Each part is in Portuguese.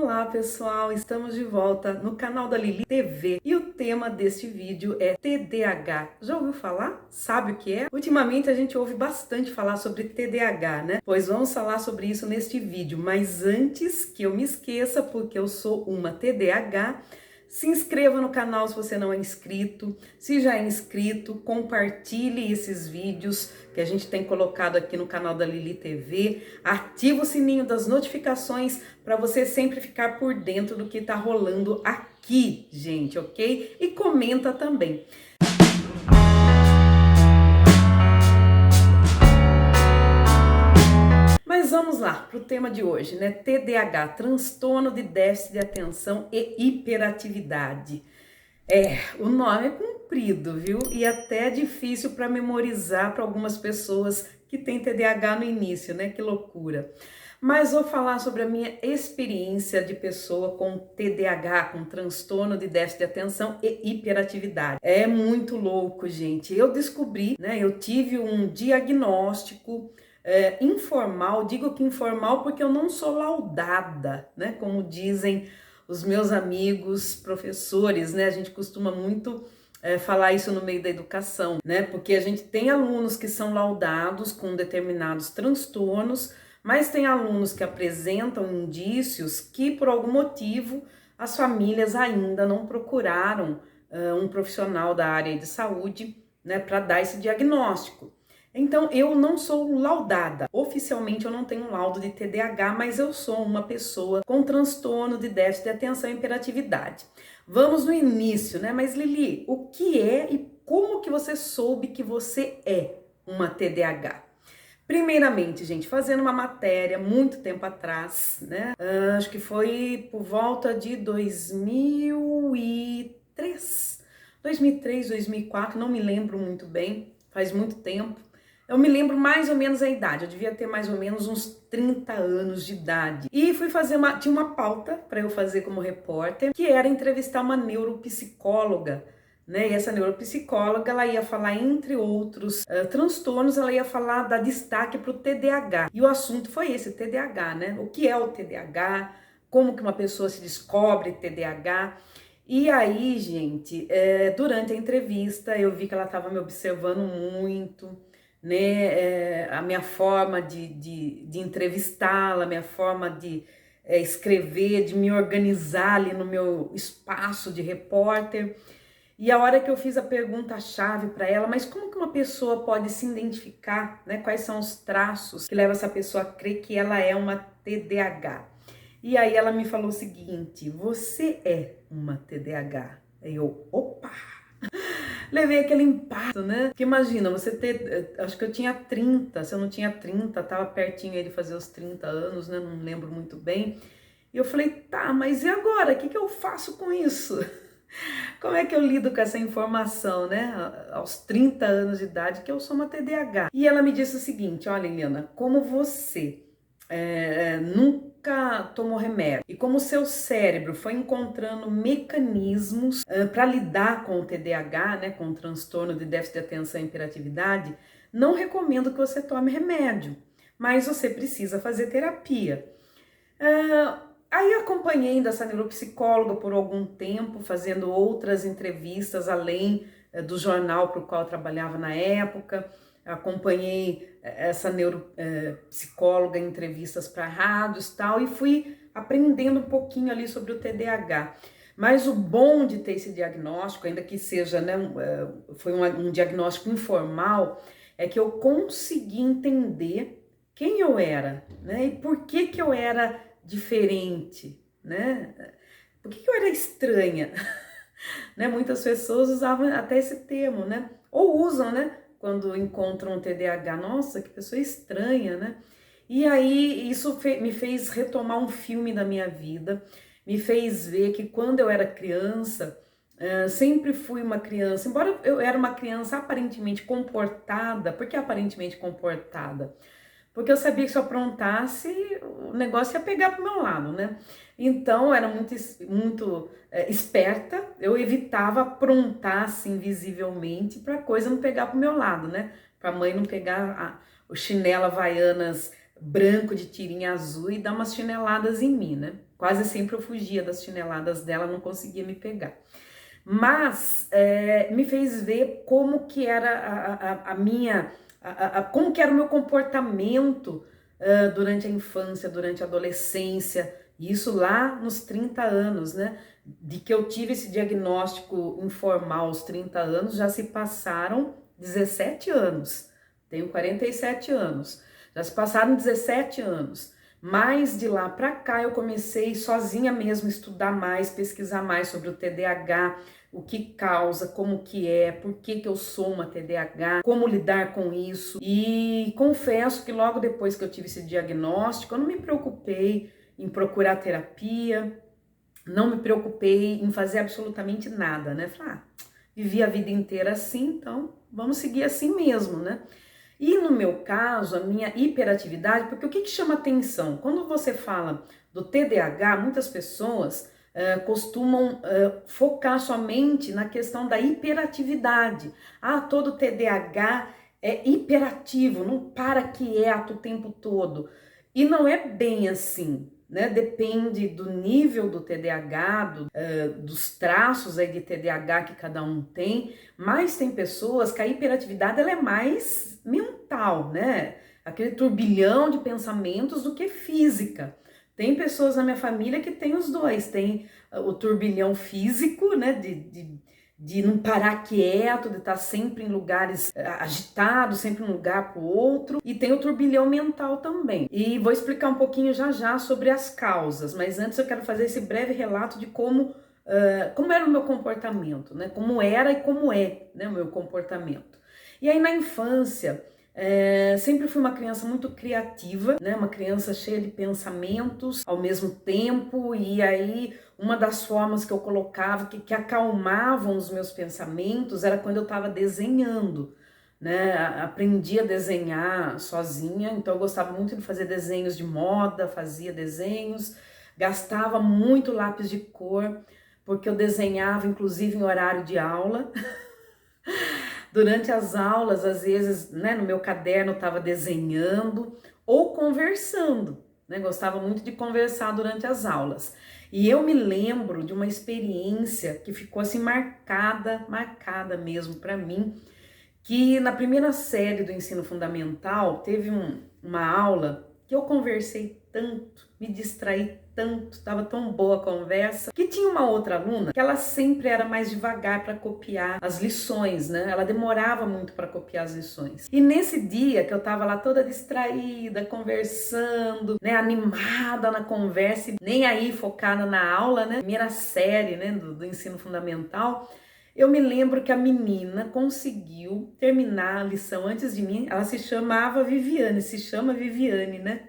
Olá pessoal, estamos de volta no canal da Lili TV e o tema deste vídeo é TDAH. Já ouviu falar? Sabe o que é? Ultimamente a gente ouve bastante falar sobre TDAH, né? Pois vamos falar sobre isso neste vídeo, mas antes que eu me esqueça, porque eu sou uma TDAH, se inscreva no canal se você não é inscrito. Se já é inscrito, compartilhe esses vídeos que a gente tem colocado aqui no canal da Lili TV. Ativa o sininho das notificações para você sempre ficar por dentro do que tá rolando aqui, gente, ok? E comenta também. Mas vamos lá para o tema de hoje, né? TDAH, transtorno de déficit de atenção e hiperatividade. O nome é comprido, viu? E até difícil para memorizar para algumas pessoas que têm TDAH no início, né? Que loucura. Mas vou falar sobre a minha experiência de pessoa com TDAH, com transtorno de déficit de atenção e hiperatividade. É muito louco, gente. Eu descobri, né? Eu tive um diagnóstico informal, digo que informal porque eu não sou laudada, né? Como dizem os meus amigos professores, né? A gente costuma muito falar isso no meio da educação, né? Porque a gente tem alunos que são laudados com determinados transtornos, mas tem alunos que apresentam indícios que, por algum motivo, as famílias ainda não procuraram um profissional da área de saúde, né, para dar esse diagnóstico. Então, eu não sou laudada. Oficialmente, eu não tenho um laudo de TDAH, mas eu sou uma pessoa com transtorno de déficit de atenção e hiperatividade. Vamos no início, né? Mas Lili, o que é e como que você soube que você é uma TDAH? Primeiramente, gente, fazendo uma matéria muito tempo atrás, né? Acho que foi por volta de 2003, 2004, não me lembro muito bem, faz muito tempo. Eu me lembro mais ou menos a idade, eu devia ter mais ou menos uns 30 anos de idade. E fui fazer tinha uma pauta para eu fazer como repórter, que era entrevistar uma neuropsicóloga, né? E essa neuropsicóloga, ela ia falar, entre outros transtornos, ela ia falar, dar destaque para o TDAH. E o assunto foi esse, TDAH, né? O que é o TDAH, como que uma pessoa se descobre TDAH. E aí, gente, durante a entrevista, eu vi que ela estava me observando muito, né? A minha forma de entrevistá-la, a minha forma de escrever, de me organizar ali no meu espaço de repórter. E a hora que eu fiz a pergunta-chave para ela, mas como que uma pessoa pode se identificar, né? Quais são os traços que levam essa pessoa a crer que ela é uma TDAH? E aí ela me falou o seguinte: você é uma TDAH. Aí eu, opa! Levei aquele impacto, né? Porque imagina, você ter, acho que eu tinha 30, se eu não tinha 30, tava pertinho aí de fazer os 30 anos, né? Não lembro muito bem. E eu falei, tá, mas e agora? O que eu faço com isso? Como é que eu lido com essa informação, né? Aos 30 anos de idade, que eu sou uma TDAH. E ela me disse o seguinte: olha, Helena, como você nunca tomou remédio e como o seu cérebro foi encontrando mecanismos para lidar com o TDAH, né, com o transtorno de déficit de atenção e hiperatividade, não recomendo que você tome remédio, mas você precisa fazer terapia. Aí acompanhei dessa neuropsicóloga por algum tempo, fazendo outras entrevistas além do jornal para o qual eu trabalhava na época. Acompanhei essa neuropsicóloga em entrevistas para rádios e tal, e fui aprendendo um pouquinho ali sobre o TDAH. Mas o bom de ter esse diagnóstico, ainda que seja, né, foi um diagnóstico informal, é que eu consegui entender quem eu era, né, e por que eu era diferente, né? Por que eu era estranha? Né? Muitas pessoas usavam até esse termo, né? Ou usam, né? Quando encontram um TDAH, nossa, que pessoa estranha, né? E aí isso me fez retomar um filme da minha vida, me fez ver que quando eu era criança, sempre fui uma criança, embora eu era uma criança aparentemente comportada. Por que aparentemente comportada? Porque eu sabia que se eu aprontasse, o negócio ia pegar pro meu lado, né? Então, eu era muito esperta, eu evitava aprontar assim visivelmente para a coisa não pegar pro meu lado, né? Para a mãe não pegar o chinelo Havaianas branco de tirinha azul e dar umas chineladas em mim, né? Quase sempre eu fugia das chineladas dela, não conseguia me pegar. Mas me fez ver como que era como que era o meu comportamento durante a infância, durante a adolescência, isso lá nos 30 anos, né? De que eu tive esse diagnóstico informal aos 30 anos, já se passaram 17 anos. Tenho 47 anos. Já se passaram 17 anos. Mas de lá para cá eu comecei sozinha mesmo a estudar mais, pesquisar mais sobre o TDAH, o que causa, como que é, por que que eu sou uma TDAH, como lidar com isso. E confesso que logo depois que eu tive esse diagnóstico, eu não me preocupei em procurar terapia, não me preocupei em fazer absolutamente nada, né? Falei, vivi a vida inteira assim, então vamos seguir assim mesmo, né? E no meu caso, a minha hiperatividade, porque o que chama atenção? Quando você fala do TDAH, muitas pessoas costumam focar somente na questão da hiperatividade. Todo TDAH é hiperativo, não para quieto o tempo todo. E não é bem assim, né? Depende do nível do TDAH, dos traços aí de TDAH que cada um tem, mas tem pessoas que a hiperatividade ela é mais mental, né? Aquele turbilhão de pensamentos do que física. Tem pessoas na minha família que tem os dois, tem o turbilhão físico, né? De não parar quieto, de estar sempre em lugares agitados, sempre um lugar para o outro, e tem o turbilhão mental também. E vou explicar um pouquinho já sobre as causas, mas antes eu quero fazer esse breve relato de como era o meu comportamento, né? Como era e como é, né, o meu comportamento. E aí na infância, sempre fui uma criança muito criativa, né? Uma criança cheia de pensamentos ao mesmo tempo, e aí uma das formas que eu colocava, que acalmavam os meus pensamentos, era quando eu estava desenhando, né? Aprendi a desenhar sozinha, então eu gostava muito de fazer desenhos de moda, fazia desenhos, gastava muito lápis de cor, porque eu desenhava inclusive em horário de aula. Durante as aulas, às vezes, né, no meu caderno eu estava desenhando ou conversando, né? Gostava muito de conversar durante as aulas. E eu me lembro de uma experiência que ficou assim marcada mesmo para mim, que na primeira série do ensino fundamental teve uma aula que eu conversei tanto, me distraí tanto, estava tão boa a conversa, que tinha uma outra aluna que ela sempre era mais devagar para copiar as lições, né? Ela demorava muito para copiar as lições. E nesse dia que eu estava lá toda distraída, conversando, né, animada na conversa, nem aí focada na aula, né? Primeira série, né, do ensino fundamental. Eu me lembro que a menina conseguiu terminar a lição antes de mim. Ela se chama Viviane, né?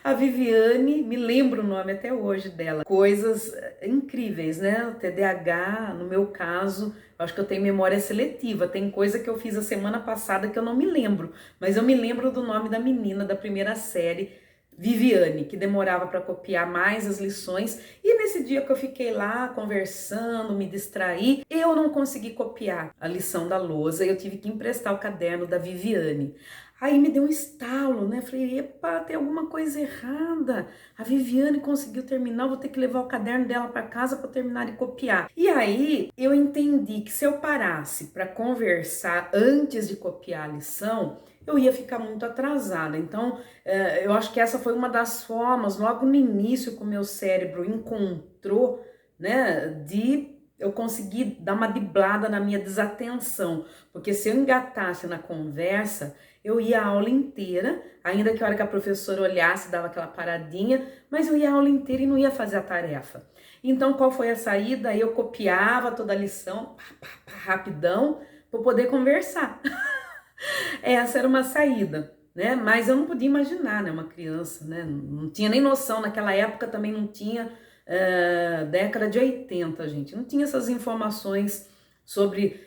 A Viviane, me lembro o nome até hoje dela. Coisas incríveis, né? O TDAH, no meu caso, eu acho que eu tenho memória seletiva. Tem coisa que eu fiz a semana passada que eu não me lembro, mas eu me lembro do nome da menina da primeira série, Viviane, que demorava para copiar mais as lições. E nesse dia que eu fiquei lá conversando, me distraí, eu não consegui copiar a lição da lousa e eu tive que emprestar o caderno da Viviane. Aí me deu um estalo, né? Falei, epa, tem alguma coisa errada. A Viviane conseguiu terminar, vou ter que levar o caderno dela para casa para terminar de copiar. E aí eu entendi que se eu parasse para conversar antes de copiar a lição, eu ia ficar muito atrasada. Então, eu acho que essa foi uma das formas, logo no início, que o meu cérebro encontrou, né, de eu conseguir dar uma driblada na minha desatenção. Porque se eu engatasse na conversa, eu ia a aula inteira, ainda que a hora que a professora olhasse, dava aquela paradinha, mas eu ia a aula inteira e não ia fazer a tarefa. Então, qual foi a saída? Eu copiava toda a lição, rapidão, para poder conversar. Essa era uma saída, né? Mas eu não podia imaginar, né? Uma criança, né? Não tinha nem noção, naquela época também não tinha, década de 80, gente. Não tinha essas informações sobre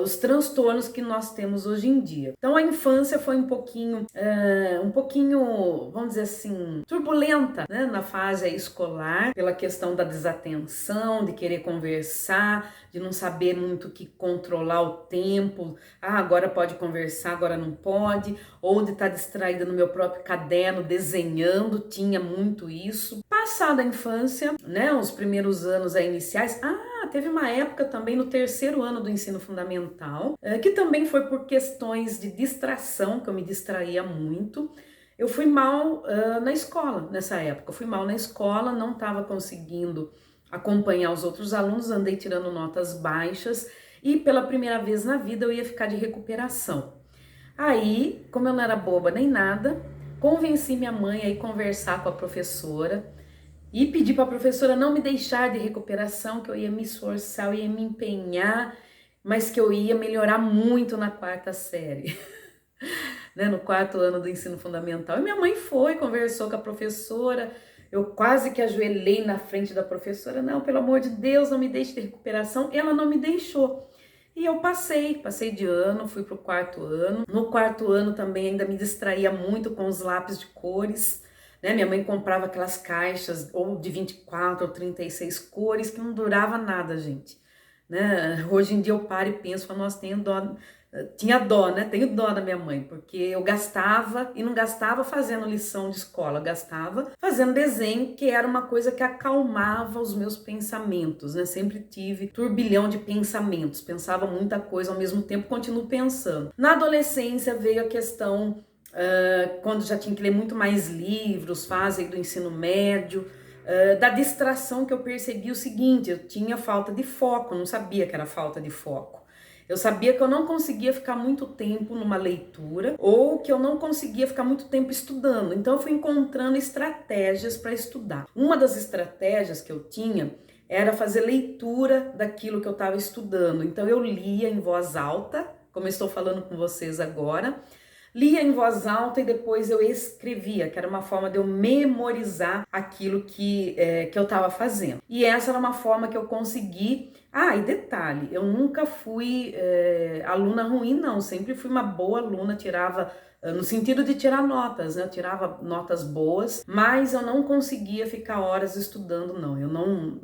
os transtornos que nós temos hoje em dia. Então a infância foi um pouquinho, vamos dizer assim, turbulenta, né, na fase escolar, pela questão da desatenção, de querer conversar, de não saber muito o que controlar o tempo. Agora pode conversar, agora não pode, ou de estar distraída no meu próprio caderno desenhando, tinha muito isso. Passada a infância, né, os primeiros anos iniciais, teve uma época também no terceiro ano do ensino fundamental, que também foi por questões de distração, que eu me distraía muito. Eu fui mal na escola nessa época, eu fui mal na escola, não estava conseguindo acompanhar os outros alunos, andei tirando notas baixas e pela primeira vez na vida eu ia ficar de recuperação. Aí, como eu não era boba nem nada, convenci minha mãe a ir conversar com a professora e pedi para a professora não me deixar de recuperação, que eu ia me esforçar, eu ia me empenhar, mas que eu ia melhorar muito na quarta série, né, no quarto ano do ensino fundamental. E minha mãe foi, conversou com a professora, eu quase que ajoelhei na frente da professora, não, pelo amor de Deus, não me deixe de recuperação. Ela não me deixou. E eu passei de ano, fui para o quarto ano. No quarto ano também ainda me distraía muito com os lápis de cores, né? Minha mãe comprava aquelas caixas ou de 24 ou 36 cores que não durava nada, gente, né? Hoje em dia eu paro e penso, falo, nossa, tinha dó, né? Tenho dó da minha mãe, porque eu gastava e não gastava fazendo lição de escola, gastava fazendo desenho, que era uma coisa que acalmava os meus pensamentos, né? Sempre tive turbilhão de pensamentos, pensava muita coisa ao mesmo tempo, continuo pensando. Na adolescência veio a questão, quando já tinha que ler muito mais livros, fase do ensino médio, da distração, que eu percebi o seguinte: eu tinha falta de foco, não sabia que era falta de foco. Eu sabia que eu não conseguia ficar muito tempo numa leitura ou que eu não conseguia ficar muito tempo estudando. Então eu fui encontrando estratégias para estudar. Uma das estratégias que eu tinha era fazer leitura daquilo que eu estava estudando. Então eu lia em voz alta, como eu estou falando com vocês agora. Lia em voz alta e depois eu escrevia, que era uma forma de eu memorizar aquilo que eu estava fazendo. E essa era uma forma que eu consegui. E detalhe, eu nunca fui aluna ruim, não. Sempre fui uma boa aluna, tirava, no sentido de tirar notas, né? Eu tirava notas boas, mas eu não conseguia ficar horas estudando, não. Eu não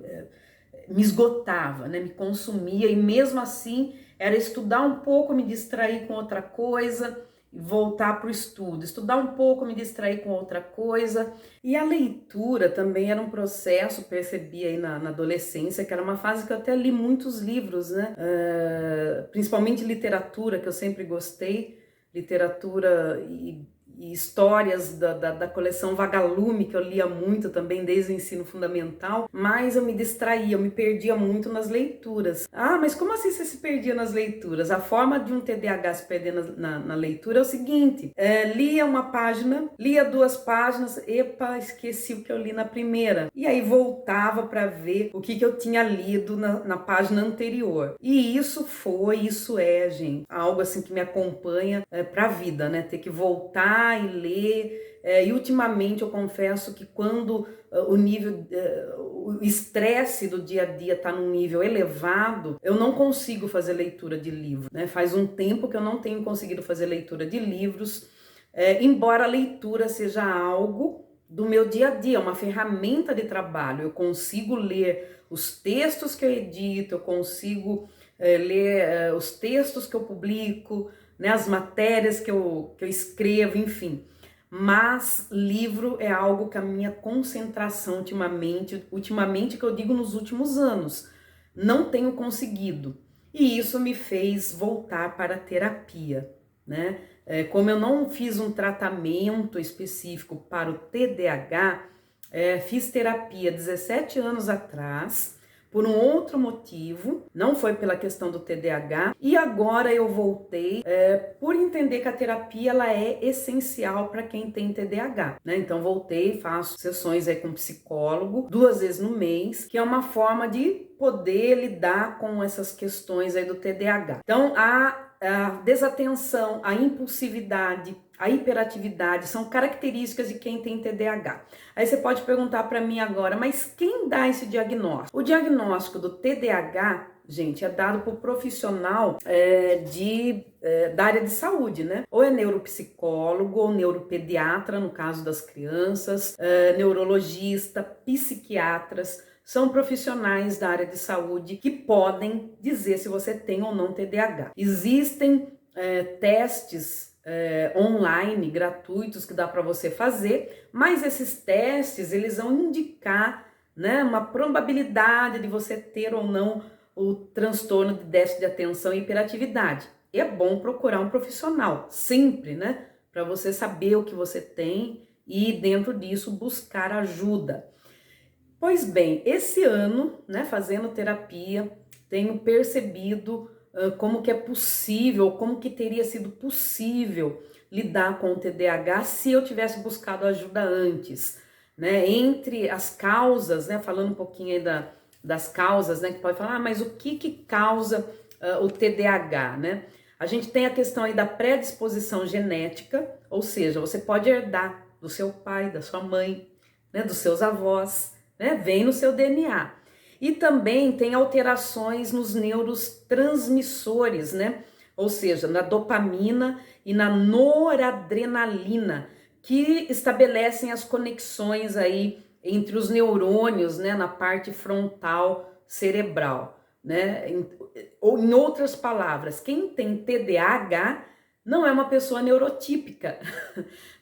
me esgotava, né? Me consumia, e mesmo assim era estudar um pouco, me distrair com outra coisa, voltar para o estudo, estudar um pouco, me distrair com outra coisa. E a leitura também era um processo, percebi aí na adolescência, que era uma fase que eu até li muitos livros, né? Principalmente literatura, que eu sempre gostei, literatura e histórias da coleção Vagalume, que eu lia muito também desde o ensino fundamental, mas eu me distraía, eu me perdia muito nas leituras. Mas como assim você se perdia nas leituras? A forma de um TDAH se perder na leitura é o seguinte: lia uma página, lia 2 páginas, esqueci o que eu li na primeira, e aí voltava para ver o que eu tinha lido na página anterior. E isso é, gente, algo assim que me acompanha para a vida, né? Ter que voltar e ler, e ultimamente eu confesso que quando o estresse do dia a dia está num nível elevado, eu não consigo fazer leitura de livro, né? Faz um tempo que eu não tenho conseguido fazer leitura de livros, embora a leitura seja algo do meu dia a dia, uma ferramenta de trabalho. Eu consigo ler os textos que eu edito, eu consigo ler os textos que eu publico, né, as matérias que eu escrevo, enfim. Mas livro é algo que a minha concentração ultimamente que eu digo nos últimos anos, não tenho conseguido. E isso me fez voltar para a terapia, né? Como eu não fiz um tratamento específico para o TDAH, fiz terapia 17 anos atrás, por um outro motivo, não foi pela questão do TDAH, e agora eu voltei por entender que a terapia ela é essencial para quem tem TDAH, né? Então voltei, faço sessões aí com psicólogo 2 vezes no mês, que é uma forma de poder lidar com essas questões aí do TDAH. Então a desatenção, a impulsividade, a hiperatividade, são características de quem tem TDAH. Aí você pode perguntar para mim agora, mas quem dá esse diagnóstico? O diagnóstico do TDAH, gente, é dado por profissional da área de saúde, né? Ou é neuropsicólogo, ou neuropediatra, no caso das crianças, neurologista, psiquiatras, são profissionais da área de saúde que podem dizer se você tem ou não TDAH. Existem testes online, gratuitos, que dá para você fazer, mas esses testes, eles vão indicar, né, uma probabilidade de você ter ou não o transtorno de déficit de atenção e hiperatividade. E é bom procurar um profissional, sempre, né, para você saber o que você tem e dentro disso buscar ajuda. Pois bem, esse ano, né, fazendo terapia, tenho percebido como que é possível, como que teria sido possível lidar com o TDAH se eu tivesse buscado ajuda antes, né? Entre as causas, né, falando um pouquinho aí das causas, né, que pode falar, mas o que causa o TDAH, né? A gente tem a questão aí da predisposição genética, ou seja, você pode herdar do seu pai, da sua mãe, né, dos seus avós, né, vem no seu DNA. E também tem alterações nos neurotransmissores, né? Ou seja, na dopamina e na noradrenalina, que estabelecem as conexões aí entre os neurônios, né, na parte frontal cerebral, né? Ou em outras palavras, quem tem TDAH não é uma pessoa neurotípica,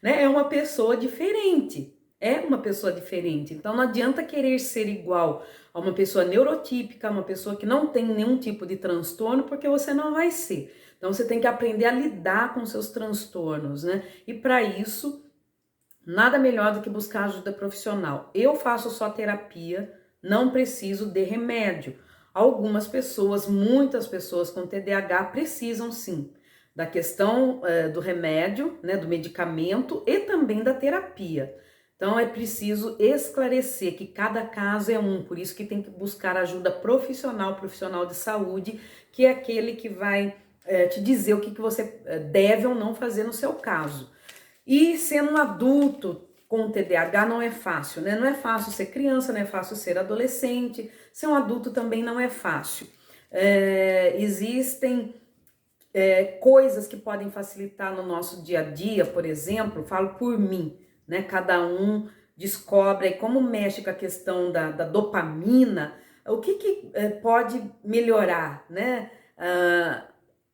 né? É uma pessoa diferente. É uma pessoa diferente. Então não adianta querer ser igual a uma pessoa neurotípica, uma pessoa que não tem nenhum tipo de transtorno, porque você não vai ser. Então você tem que aprender a lidar com seus transtornos, né? E para isso, nada melhor do que buscar ajuda profissional. Eu faço só terapia, não preciso de remédio. Algumas pessoas, muitas pessoas com TDAH precisam sim da questão do remédio, né, do medicamento e também da terapia. Então é preciso esclarecer que cada caso é um, por isso que tem que buscar ajuda profissional de saúde, que é aquele que vai te dizer o que você deve ou não fazer no seu caso. E sendo um adulto com TDAH não é fácil, né? Não é fácil ser criança, não é fácil ser adolescente, ser um adulto também não é fácil. Existem coisas que podem facilitar no nosso dia a dia, por exemplo, falo por mim, né? Cada um descobre aí como mexe com a questão da dopamina, o que pode melhorar, né?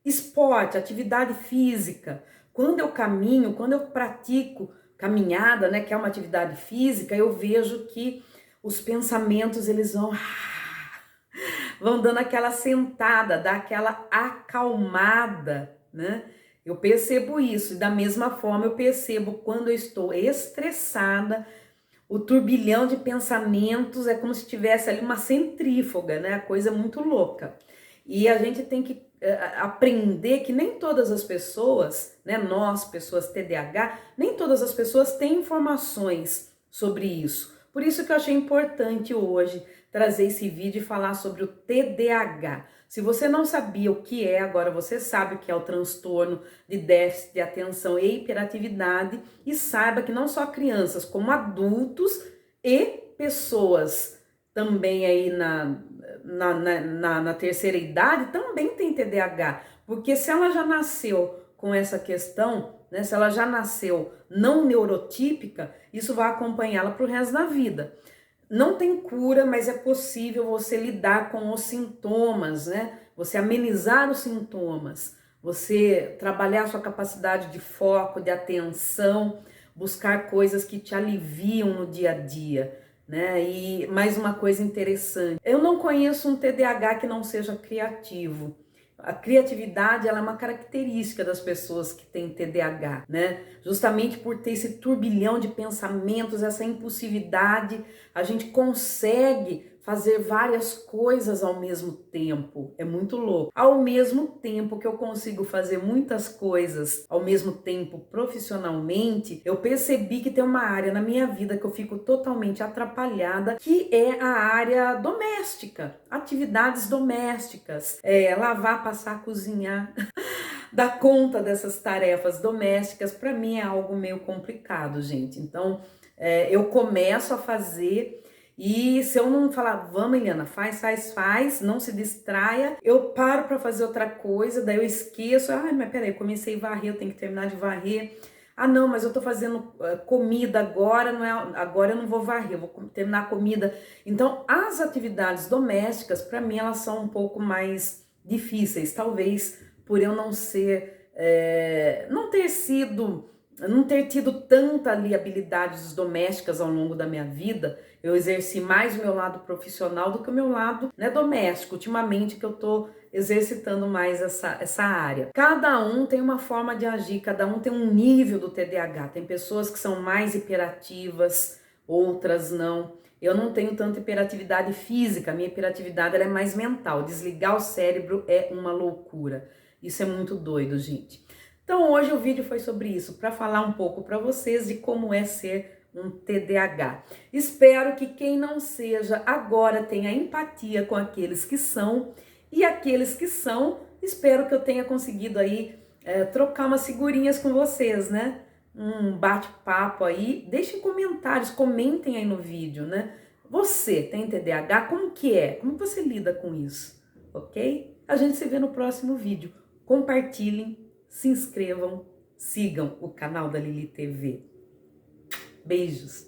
Esporte, atividade física. Quando eu caminho, quando eu pratico caminhada, né, que é uma atividade física, eu vejo que os pensamentos, eles vão dando aquela sentada, dá aquela acalmada, né? Eu percebo isso, e da mesma forma eu percebo quando eu estou estressada, o turbilhão de pensamentos é como se tivesse ali uma centrífuga, né? A coisa é muito louca. E a gente tem que aprender que nem todas as pessoas, né, nós, pessoas TDAH, nem todas as pessoas têm informações sobre isso. Por isso que eu achei importante hoje trazer esse vídeo e falar sobre o TDAH. Se você não sabia o que é, agora você sabe o que é o transtorno de déficit de atenção e hiperatividade, e saiba que não só crianças, como adultos e pessoas também aí na terceira idade também tem TDAH, porque se ela já nasceu com essa questão, né, se ela já nasceu não neurotípica, isso vai acompanhá-la para o resto da vida. Não tem cura, mas é possível você lidar com os sintomas, né? Você amenizar os sintomas, você trabalhar a sua capacidade de foco, de atenção, buscar coisas que te aliviam no dia a dia, né? E mais uma coisa interessante, eu não conheço um TDAH que não seja criativo. A criatividade, ela é uma característica das pessoas que têm TDAH, né? Justamente por ter esse turbilhão de pensamentos, essa impulsividade, a gente consegue fazer várias coisas ao mesmo tempo. É muito louco. Ao mesmo tempo que eu consigo fazer muitas coisas ao mesmo tempo profissionalmente, eu percebi que tem uma área na minha vida que eu fico totalmente atrapalhada, que é a área doméstica, atividades domésticas, lavar, passar, cozinhar. dar conta dessas tarefas domésticas, para mim é algo meio complicado, gente. Então, eu começo a fazer e se eu não falar, vamos, Eliana, faz, não se distraia, eu paro para fazer outra coisa, daí eu esqueço, mas peraí, eu comecei a varrer, eu tenho que terminar de varrer. Ah, não, mas eu tô fazendo comida agora, não é, agora eu não vou varrer, eu vou terminar a comida. Então, as atividades domésticas, para mim, elas são um pouco mais difíceis, talvez por eu não ser, não ter tido tanta ali habilidades domésticas ao longo da minha vida. Eu exerci mais o meu lado profissional do que o meu lado, né, doméstico, ultimamente que eu tô exercitando mais essa área. Cada um tem uma forma de agir, cada um tem um nível do TDAH. Tem pessoas que são mais hiperativas, outras não. Eu não tenho tanta hiperatividade física, a minha hiperatividade ela é mais mental. Desligar o cérebro é uma loucura. Isso é muito doido, gente. Então hoje o vídeo foi sobre isso, para falar um pouco para vocês de como é ser um TDAH. Espero que quem não seja agora tenha empatia com aqueles que são, e aqueles que são, espero que eu tenha conseguido aí trocar umas figurinhas com vocês, né? Um bate-papo aí. Deixem comentários, comentem aí no vídeo, né? Você tem TDAH? Como que é? Como você lida com isso? Ok? A gente se vê no próximo vídeo. Compartilhem, se inscrevam, sigam o canal da Lili TV. Beijos!